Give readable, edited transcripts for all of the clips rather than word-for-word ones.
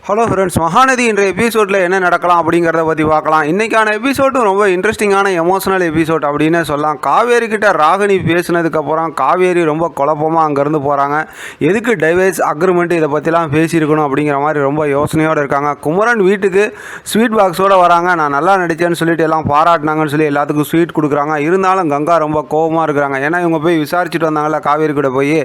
Hello friends, Mahanadi என்ற எபிசோடில் என்ன நடக்கலாம் அப்படிங்கிறத பற்றி பார்க்கலாம். இன்றைக்கான எபிசோடும் ரொம்ப இன்ட்ரெஸ்டிங்கான எமோஷனல் எபிசோட் அப்படின்னு சொல்லலாம். காவேரி கிட்ட ராகினி பேசினதுக்கப்புறம் காவேரி ரொம்ப குழப்பமாக அங்கேருந்து போகிறாங்க. எதுக்கு டைவர்ஸ் அக்ரிமெண்ட் இதை பற்றிலாம் பேசியிருக்கணும் அப்படிங்கிற மாதிரி ரொம்ப யோசனையோடு இருக்காங்க. குமரன் வீட்டுக்கு ஸ்வீட் பாக்ஸோடு வராங்க. நான் நல்லா நடித்தேன்னு சொல்லிட்டு எல்லாம் பாராட்டினாங்கன்னு சொல்லி எல்லாத்துக்கும் ஸ்வீட் கொடுக்குறாங்க. இருந்தாலும் கங்கா ரொம்ப கோபமாக இருக்கிறாங்க. ஏன்னா இவங்க போய் விசாரிச்சுட்டு வந்தாங்கல்ல காவேரி கூட போய்,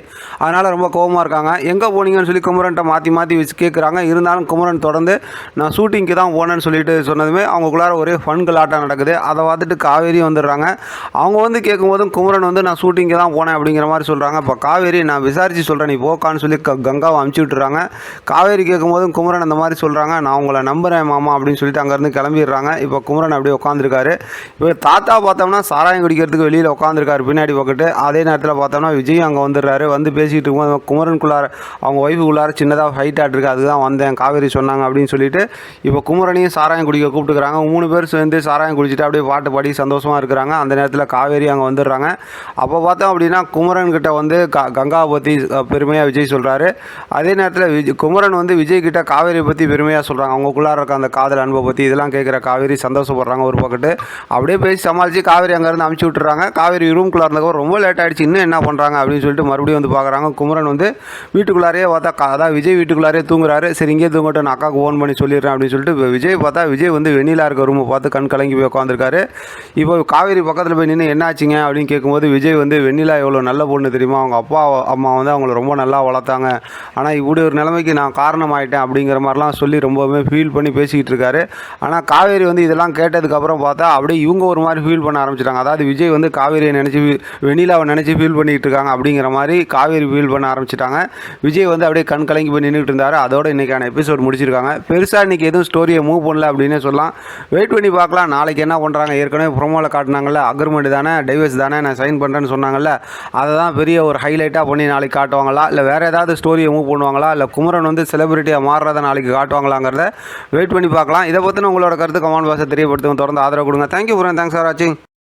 அதனால் ரொம்ப கோபமாக இருக்காங்க. எங்கே போனீங்கன்னு சொல்லி குமரன்ட்ட மாற்றி மாற்றி கேட்குறாங்க. இருந்தாலும் குமரன் தொடர்ந்து நான் ஷூட்டிங்க்கு தான் போனேன்னு சொல்லிட்டு சொன்னதுமே அவங்களுக்குள்ளார ஒரே ஃபன் கலாட்டம் நடக்குது. அதை பார்த்துட்டு காவேரி வந்துடுறாங்க. அவங்க வந்து கேட்கும்போதும் குமரன் வந்து நான் ஷூட்டிங்க்கு தான் போனேன் அப்படிங்கிற மாதிரி சொல்கிறாங்க. இப்போ காவேரி நான் விசாரித்து சொல்கிறேன் நீ போக்கான்னு சொல்லி கங்காவை அமுச்சு விட்டுறாங்க. காவேரி கேட்கும்போதும் குமரன் அந்த மாதிரி சொல்கிறாங்க. நான் உங்களை நம்புகிறேன் மாமா அப்படின்னு சொல்லிட்டு அங்கேருந்து கிளம்பிடுறாங்க. இப்போ குமரன் அப்படியே உட்காந்துருக்காரு. இப்போ தாத்தா பார்த்தோம்னா சாராயம் குடிக்கிறதுக்கு வெளியில் உட்காந்துருக்காரு பின்னாடி பக்கத்து. அதே நேரத்தில் பார்த்தோம்னா விஜய் அங்கே வந்துடுறாரு. வந்து பேசிகிட்டு இருக்கும்போது குமரனுக்குள்ளார அவங்க ஒய்ஃபுக்குள்ளார சின்னதாக ஃபைட் ஆகிட்டுருக்கு. அதுதான் வந்தேன் காவேரி சொன்னாங்க அப்படின்னு சொல்லிட்டு இப்போ குமரனையும் சாராயம் குடிக்க கூப்பிட்டுக்கிறாங்க. 3 பேர் சேர்ந்து சாராயம் குடிச்சிட்டு அப்படியே பாட்டு பாடி சந்தோஷமாக இருக்கிறாங்க. அந்த நேரத்தில் காவேரி அங்கே வந்துடுறாங்க. அப்போ பார்த்தோம் அப்படின்னா குமரன் கிட்ட வந்து கங்காவை பற்றி பெருமையாக விஜய் சொல்கிறாரு. அதே நேரத்தில் குமரன் வந்து விஜய் கிட்ட காவேரியை பற்றி பெருமையாக சொல்கிறாங்க. அவங்களுக்குள்ளார இருக்க அந்த காதல் அன்பை பற்றி இதெல்லாம் கேட்குற காவேரி சந்தோஷப்படுறாங்க. ஒரு பக்கத்து அப்படியே பேசி சமாளித்து காவேரி அங்கேருந்து அமுச்சு விட்டுறாங்க. காவேரி ரூம்குள்ளே இருந்தவங்க ரொம்ப லேட் ஆகிடுச்சு, இன்னும் என்ன பண்ணுறாங்க அப்படின்னு சொல்லிட்டு மறுபடியும் வந்து பார்க்குறாங்க. குமரன் வந்து வீட்டுக்குள்ளாரே பார்த்தா அதான் விஜய் வீட்டுக்குள்ளாரே தூங்குறாரு. சரி இங்கே தூங்கட்டும், நான் அக்காவுக்கு ஃபோன் பண்ணி சொல்லிடுறேன் அப்படின்னு சொல்லிட்டு விஜய் பார்த்தா விஜய் வந்து வெண்ணிலா இருக்க ரூமை பார்த்து கண் கலங்கி போய் உட்காந்துருக்காரு. இப்போ காவேரி பக்கத்தில் போய் நின்று என்னாச்சுங்க அப்படின்னு கேட்கும்போது விஜய் வந்து வெண்ணிலா எவ்வளோ நல்ல பொண்ணு தெரியுமா, அவங்க அப்பா அம்மா வந்து அவங்கள ரொம்ப நல்லா வளர்த்தாங்க, ஆனால் இப்படி ஒரு நிலைமைக்கு நான் காரணமாயிட்டேன் அப்படிங்கிற மாதிரிலாம் சொல்லி ரொம்பவுமே ஃபீல் பண்ணி பேசிக்கிட்டு இருக்காரு. ஆனால் காவேரி வந்து இதெல்லாம் கேட்டதுக்கப்புறம் பார்த்தா அப்படியே இவங்க ஒரு மாதிரி ஃபீல் பண்ண ஆரம்பிச்சிட்டாங்க. அதாவது விஜய் வந்து காவேரியை நினச்சி வெண்ணிலாவை நினச்சி ஃபீல் பண்ணிக்கிட்டு இருக்காங்க அப்படிங்கிற மாதிரி காவேரி ஃபீல் பண்ண ஆரம்பிச்சிட்டாங்க. விஜய் வந்து அப்படியே கண் கலங்கி போய் நின்றுட்டு இருந்தார். அதோட இன்றைக்கான எபிசோட் முடிச்சிருக்காங்க. பெருசாக இன்றைக்கி எதுவும் ஸ்டோரியை மூவ் பண்ணல அப்படின்னே சொல்லலாம். வெயிட் பண்ணி பார்க்கலாம் நாளைக்கு என்ன பண்ணுறாங்க. ஏற்கனவே ப்ரோமோவில் காட்டினாங்கல்ல அக்ரிமெண்ட் தானே டைவர்ஸ் தானே நான் சைன் பண்ணுறேன்னு சொன்னாங்கல்ல, அதை தான் பெரிய ஒரு ஹைலைட்டாக பண்ணி நாளைக்கு காட்டுவாங்களா, இல்லை வேறு ஏதாவது ஸ்டோரியை மூவ் பண்ணுவாங்களா, இல்லை குமரன் வந்து செலிபிரிட்டியாக மாறுறதை நாளைக்கு காட்டுவாங்களாங்கிறத வெயிட் பண்ணி பார்க்கலாம். இதை பற்றின உங்களோட கருத்து கமெண்ட் பாக்ஸை தெரியப்படுத்துங்க. தொடர்ந்து ஆதரவு கொடுங்க. தேங்க்யூ ஃப்ரெண்ட், தேங்க்ஸ் ஃபார் வாட்சிங்.